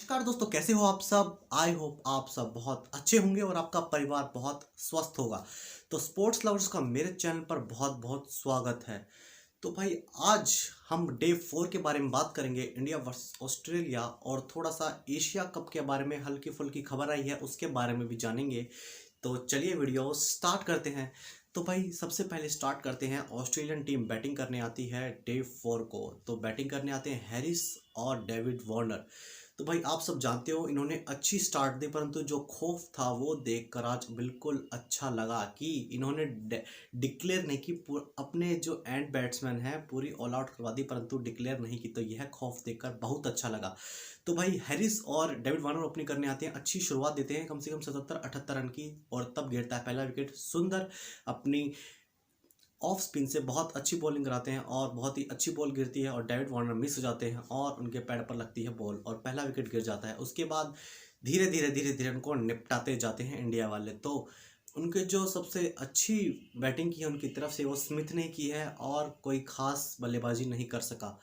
नमस्कार दोस्तों, कैसे हो आप सब। आई होप आप सब बहुत अच्छे होंगे और आपका परिवार बहुत स्वस्थ होगा। तो स्पोर्ट्स लवर्स का मेरे चैनल पर बहुत बहुत स्वागत है। तो भाई आज हम डे 4 के बारे में बात करेंगे, इंडिया वर्सेस ऑस्ट्रेलिया, और थोड़ा सा एशिया कप के बारे में हल्की फुल्की खबर आई है उसके बारे में भी जानेंगे। तो चलिए वीडियो स्टार्ट करते हैं। तो भाई सबसे पहले स्टार्ट करते हैं, ऑस्ट्रेलियन टीम बैटिंग करने आती है डे 4 को। तो बैटिंग करने आते हैं हैरिस और डेविड वार्नर। तो भाई आप सब जानते हो इन्होंने अच्छी स्टार्ट दी, परंतु जो खौफ था वो देखकर आज बिल्कुल अच्छा लगा कि इन्होंने डिक्लेयर नहीं की। अपने जो एंड बैट्समैन हैं पूरी ऑल आउट करवा दी, परंतु डिक्लेयर नहीं की। तो यह खौफ देखकर बहुत अच्छा लगा। तो भाई हैरिस और डेविड वार्नर अपनी करने आते हैं, अच्छी शुरुआत देते हैं, कम से कम 77-78 रन की, और तब गिरता है पहला विकेट। सुंदर अपनी ऑफ स्पिन से बहुत अच्छी बॉलिंग कराते हैं और बहुत ही अच्छी बॉल गिरती है और डेविड वार्नर मिस हो जाते हैं और उनके पैड पर लगती है बॉल और पहला विकेट गिर जाता है। उसके बाद धीरे धीरे उनको निपटाते जाते हैं इंडिया वाले। तो उनके जो सबसे अच्छी बैटिंग की है उनकी तरफ से वो स्मिथ ने की है और कोई खास बल्लेबाजी नहीं कर सका।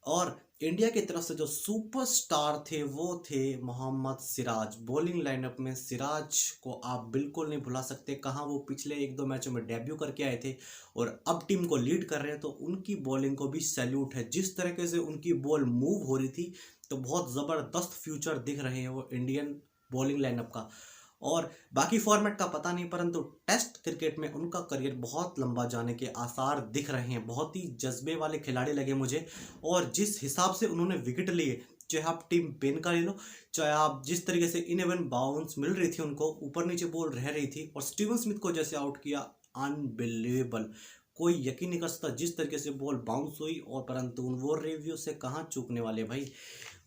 और इंडिया की तरफ से जो सुपरस्टार थे वो थे मोहम्मद सिराज। बॉलिंग लाइनअप में सिराज को आप बिल्कुल नहीं भुला सकते। कहाँ वो पिछले 1-2 मैचों में डेब्यू करके आए थे और अब टीम को लीड कर रहे हैं, तो उनकी बॉलिंग को भी सैल्यूट है। जिस तरीके से उनकी बॉल मूव हो रही थी, तो बहुत ज़बरदस्त फ्यूचर दिख रहे हैं वो इंडियन बॉलिंग लाइनअप का। और बाकी फॉर्मेट का पता नहीं, परंतु टेस्ट क्रिकेट में उनका करियर बहुत लंबा जाने के आसार दिख रहे हैं। बहुत ही जज्बे वाले खिलाड़ी लगे मुझे। और जिस हिसाब से उन्होंने विकेट लिए, चाहे आप टीम पेन का ले लो, चाहे आप जिस तरीके से इलेवन बाउंस मिल रही थी उनको, ऊपर नीचे बॉल रह रही थी, और स्टीवन स्मिथ को जैसे आउट किया, अनबिलीवेबल। कोई यकीन नहीं कर सकता जिस तरीके से बॉल बाउंस हुई। और परंतु वो रिव्यू से कहाँ चूकने वाले भाई।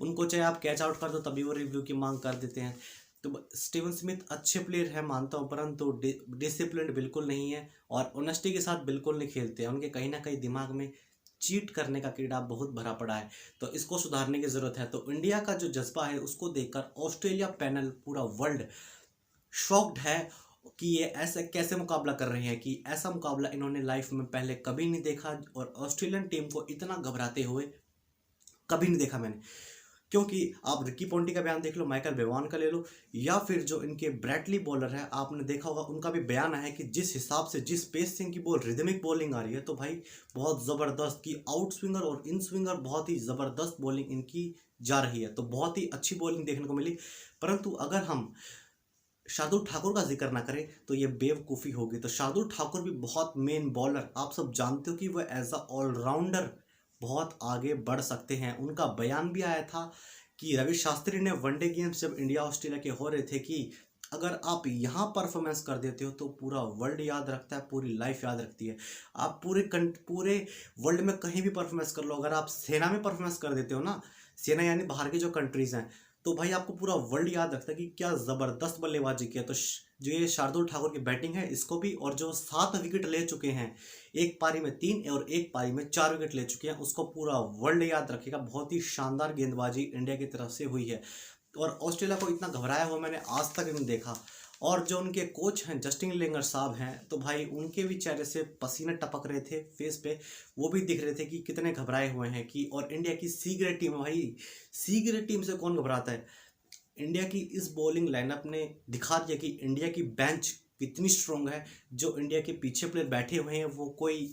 उनको चाहे आप कैच आउट कर दो तभी वो रिव्यू की मांग कर देते हैं। तो स्टीवन स्मिथ अच्छे प्लेयर है मानता हूँ, परंतु डिसिप्लिन बिल्कुल नहीं है और ऑनेस्टी के साथ बिल्कुल नहीं खेलते हैं। उनके कहीं ना कहीं दिमाग में चीट करने का कीड़ा बहुत भरा पड़ा है। तो इसको सुधारने की ज़रूरत है। तो इंडिया का जो जज्बा है उसको देखकर ऑस्ट्रेलिया पैनल, पूरा वर्ल्ड शॉक्ड है कि ये ऐसे कैसे मुकाबला कर रहे हैं, कि ऐसा मुकाबला इन्होंने लाइफ में पहले कभी नहीं देखा और ऑस्ट्रेलियन टीम को इतना घबराते हुए कभी नहीं देखा मैंने। क्योंकि आप रिकी पॉन्टिंग का बयान देख लो, माइकल बेवान का ले लो, या फिर जो इनके ब्रैडली बॉलर है आपने देखा होगा, उनका भी बयान है कि जिस हिसाब से जिस पेस से इनकी बॉल रिदमिक बॉलिंग आ रही है, तो भाई बहुत ज़बरदस्त की आउट स्विंगर और इन स्विंगर बहुत ही ज़बरदस्त बॉलिंग इनकी जा रही है। तो बहुत ही अच्छी बॉलिंग देखने को मिली। परंतु अगर हम शार्दुल ठाकुर का जिक्र ना करें तो ये बेवकूफ़ी होगी। तो शार्दुल ठाकुर भी बहुत मेन बॉलर, आप सब जानते हो कि वह एज अ ऑलराउंडर बहुत आगे बढ़ सकते हैं। उनका बयान भी आया था कि रवि शास्त्री ने वनडे गेम्स जब इंडिया ऑस्ट्रेलिया के हो रहे थे कि अगर आप यहाँ परफॉर्मेंस कर देते हो तो पूरा वर्ल्ड याद रखता है, पूरी लाइफ याद रखती है। आप पूरे वर्ल्ड में कहीं भी परफॉर्मेंस कर लो, अगर आप सेना में परफॉर्मेंस कर देते हो ना, सेना यानी बाहर की जो कंट्रीज़ हैं, तो भाई आपको पूरा वर्ल्ड याद रखता है कि क्या ज़बरदस्त बल्लेबाजी किया। तो जो ये शार्दुल ठाकुर की बैटिंग है इसको भी, और जो 7 विकेट ले चुके हैं, एक पारी में 3 और एक पारी में 4 विकेट ले चुके हैं, उसको पूरा वर्ल्ड याद रखेगा। बहुत ही शानदार गेंदबाजी इंडिया की तरफ से हुई है और ऑस्ट्रेलिया को इतना घबराया हुआ मैंने आज तक नहीं देखा। और जो उनके कोच हैं जस्टिन लेंगर साहब हैं, तो भाई उनके भी चेहरे से पसीने टपक रहे थे फेस पे, वो भी दिख रहे थे कि कितने घबराए हुए हैं। कि और इंडिया की सी ग्रेड टीम है भाई, सी ग्रेड टीम से कौन घबराता है। इंडिया की इस बॉलिंग लाइनअप ने दिखा दिया कि इंडिया की बेंच कितनी स्ट्रांग है। जो इंडिया के पीछे प्लेयर बैठे हुए हैं वो कोई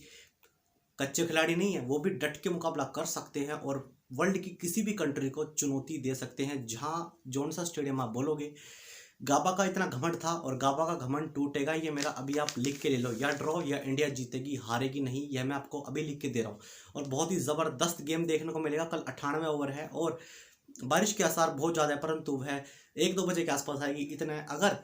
कच्चे खिलाड़ी नहीं है, वो भी डट के मुकाबला कर सकते हैं और वर्ल्ड की किसी भी कंट्री को चुनौती दे सकते हैं। जहां जौन सा स्टेडियम आप बोलोगे, गाबा का इतना घमंड था और गाबा का घमंड टूटेगा, ये मेरा अभी आप लिख के ले लो। या ड्रॉ या इंडिया जीतेगी, हारेगी नहीं, यह मैं आपको अभी लिख के दे रहा हूँ। और बहुत ही ज़बरदस्त गेम देखने को मिलेगा। कल 98 ओवर है और बारिश के आसार बहुत ज़्यादा है, परंतु वह 1-2 बजे के आसपास आएगी। इतना अगर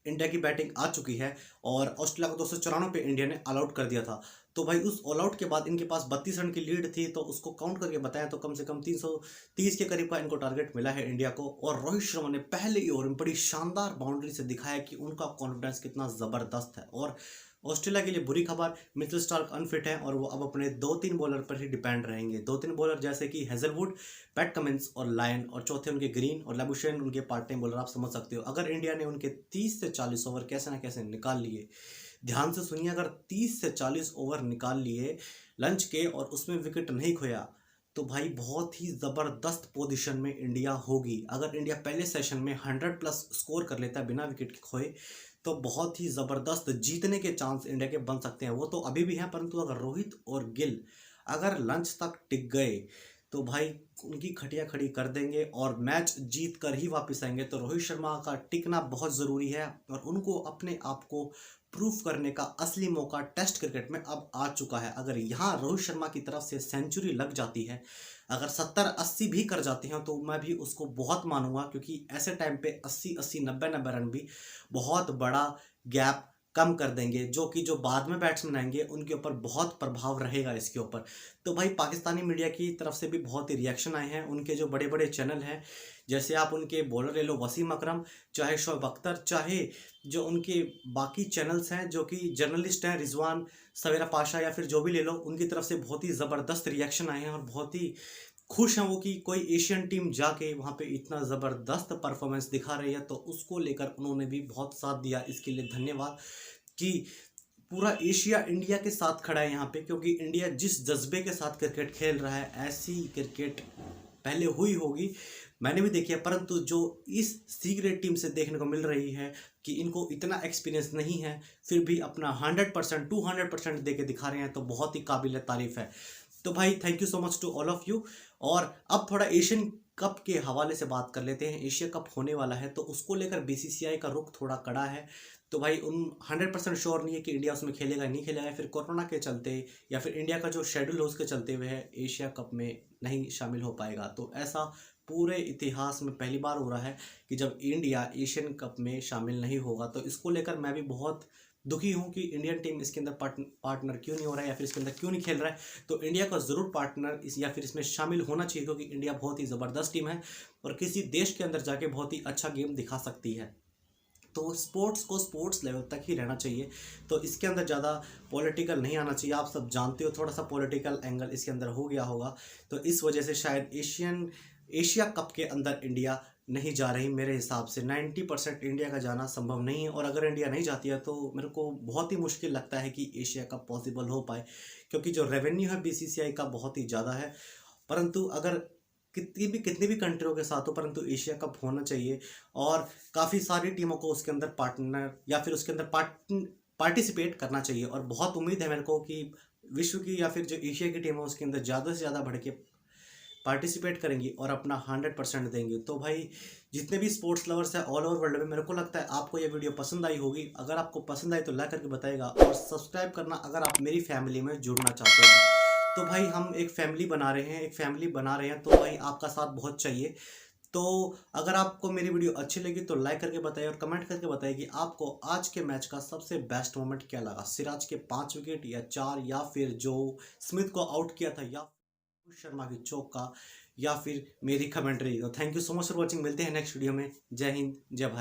इंडिया की बैटिंग आ चुकी है और ऑस्ट्रेलिया को 294 पे इंडिया ने ऑल आउट कर दिया था, तो भाई उस ऑल आउट के बाद इनके पास 32 रन की लीड थी। तो उसको काउंट करके बताएं तो कम से कम 330 के करीब का इनको टारगेट मिला है इंडिया को। और रोहित शर्मा ने पहले ही ओवर में बड़ी शानदार बाउंड्री से दिखाया कि उनका कॉन्फिडेंस कितना ज़बरदस्त है। और ऑस्ट्रेलिया के लिए बुरी खबर, मिचेल स्टार्क अनफिट है और वो अब अपने 2-3 बॉलर पर ही डिपेंड रहेंगे। 2-3 बॉलर जैसे कि हेजलवुड, पैट कमिंस और लायन, और चौथे उनके ग्रीन और लेबुशेन उनके पार्ट टाइम बॉलर। आप समझ सकते हो अगर इंडिया ने उनके 30 से 40 ओवर कैसे ना कैसे निकाल लिए, ध्यान से सुनिए, अगर 30 से 40 ओवर निकाल लिए लंच के और उसमें विकेट नहीं खोया, तो भाई बहुत ही ज़बरदस्त पोजीशन में इंडिया होगी। अगर इंडिया पहले सेशन में 100 प्लस स्कोर कर लेता है बिना विकेट के खोए, तो बहुत ही ज़बरदस्त जीतने के चांस इंडिया के बन सकते हैं। वो तो अभी भी हैं, परंतु अगर रोहित और गिल अगर लंच तक टिक गए तो भाई उनकी खटिया खड़ी कर देंगे और मैच जीत कर ही वापस आएंगे। तो रोहित शर्मा का टिकना बहुत ज़रूरी है और उनको अपने आप को प्रूफ करने का असली मौका टेस्ट क्रिकेट में अब आ चुका है। अगर यहाँ रोहित शर्मा की तरफ से सेंचुरी लग जाती है, अगर 70-80 भी कर जाते हैं, तो मैं भी उसको बहुत मानूंगा, क्योंकि ऐसे टाइम पे 80-80 90-90 रन भी बहुत बड़ा गैप कम कर देंगे, जो कि जो बाद में बैट्समैन आएंगे उनके ऊपर बहुत प्रभाव रहेगा इसके ऊपर। तो भाई पाकिस्तानी मीडिया की तरफ से भी बहुत ही रिएक्शन आए हैं। उनके जो बड़े बड़े चैनल हैं, जैसे आप उनके बॉलर ले लो वसीम अकरम, चाहे शोएब अख्तर, चाहे जो उनके बाकी चैनल्स हैं जो कि जर्नलिस्ट हैं, रिजवान सवेरा पाशा या फिर जो भी ले लो, उनकी तरफ से बहुत ही ज़बरदस्त रिएक्शन आए हैं और बहुत ही खुश हैं वो कि कोई एशियन टीम जाके वहाँ पे इतना ज़बरदस्त परफॉर्मेंस दिखा रही है। तो उसको लेकर उन्होंने भी बहुत साथ दिया, इसके लिए धन्यवाद। कि पूरा एशिया इंडिया के साथ खड़ा है यहाँ पे, क्योंकि इंडिया जिस जज्बे के साथ क्रिकेट खेल रहा है, ऐसी क्रिकेट पहले हुई होगी, मैंने भी देखी है, परंतु जो इस सी ग्रेड टीम से देखने को मिल रही है कि इनको इतना एक्सपीरियंस नहीं है, फिर भी अपना 100% 200% दे के दिखा रहे हैं, तो बहुत ही काबिल तारीफ है। तो भाई thank you so much to all of you. और अब थोड़ा एशियन कप के हवाले से बात कर लेते हैं। एशिया कप होने वाला है, तो उसको लेकर बीसीसीआई का रुख थोड़ा कड़ा है। तो भाई उन 100% श्योर नहीं है कि इंडिया उसमें खेलेगा नहीं खेलेगा, फिर कोरोना के चलते या फिर इंडिया का जो शेड्यूल है उसके चलते हुए है एशिया कप में नहीं शामिल हो पाएगा। तो ऐसा पूरे इतिहास में पहली बार हो रहा है कि जब इंडिया एशियन कप में शामिल नहीं होगा। तो इसको लेकर मैं भी बहुत दुखी हूँ कि इंडियन टीम इसके अंदर पार्टनर क्यों नहीं हो रहा है या फिर इसके अंदर क्यों नहीं खेल रहा है। तो इंडिया का ज़रूर पार्टनर इस या फिर इसमें शामिल होना चाहिए, क्योंकि इंडिया बहुत ही ज़बरदस्त टीम है और किसी देश के अंदर जाके बहुत ही अच्छा गेम दिखा सकती है। तो स्पोर्ट्स को स्पोर्ट्स लेवल तक ही रहना चाहिए, तो इसके अंदर ज़्यादा पॉलिटिकल नहीं आना चाहिए। आप सब जानते हो थोड़ा सा पॉलिटिकल एंगल इसके अंदर हो गया होगा, तो इस वजह से शायद एशिया कप के अंदर इंडिया नहीं जा रही। मेरे हिसाब से 90% इंडिया का जाना संभव नहीं है, और अगर इंडिया नहीं जाती है तो मेरे को बहुत ही मुश्किल लगता है कि एशिया कप पॉसिबल हो पाए, क्योंकि जो रेवेन्यू है बीसीसीआई का बहुत ही ज़्यादा है। परंतु अगर कितनी भी कंट्रियों के साथ हो, परंतु एशिया कप होना चाहिए और काफ़ी सारी टीमों को उसके अंदर पार्टनर या फिर उसके अंदर पार्टिसिपेट करना चाहिए। और बहुत उम्मीद है मेरे को कि विश्व की या फिर जो एशिया की टीम है उसके अंदर ज़्यादा से ज़्यादा बढ़ के पार्टिसिपेट करेंगी और अपना 100% देंगे। तो भाई जितने भी स्पोर्ट्स लवर्स हैं ऑल ओवर वर्ल्ड में, मेरे को लगता है आपको ये वीडियो पसंद आई होगी। अगर आपको पसंद आई तो लाइक करके बताइएगा और सब्सक्राइब करना अगर आप मेरी फैमिली में जुड़ना चाहते हैं। तो भाई हम एक फैमिली बना रहे हैं, तो भाई आपका साथ बहुत चाहिए। तो अगर आपको मेरी वीडियो अच्छी लगी तो लाइक करके बताइए और कमेंट करके बताइए कि आपको आज के मैच का सबसे बेस्ट मोमेंट क्या लगा। सिराज के 5 विकेट या 4, या फिर जो स्मिथ को आउट किया था, या रोहित शर्मा की चौक का, या फिर मेरी कमेंट्री। तो thank you so much for watching. मिलते हैं नेक्स्ट वीडियो में। जय हिंद, जय भारत।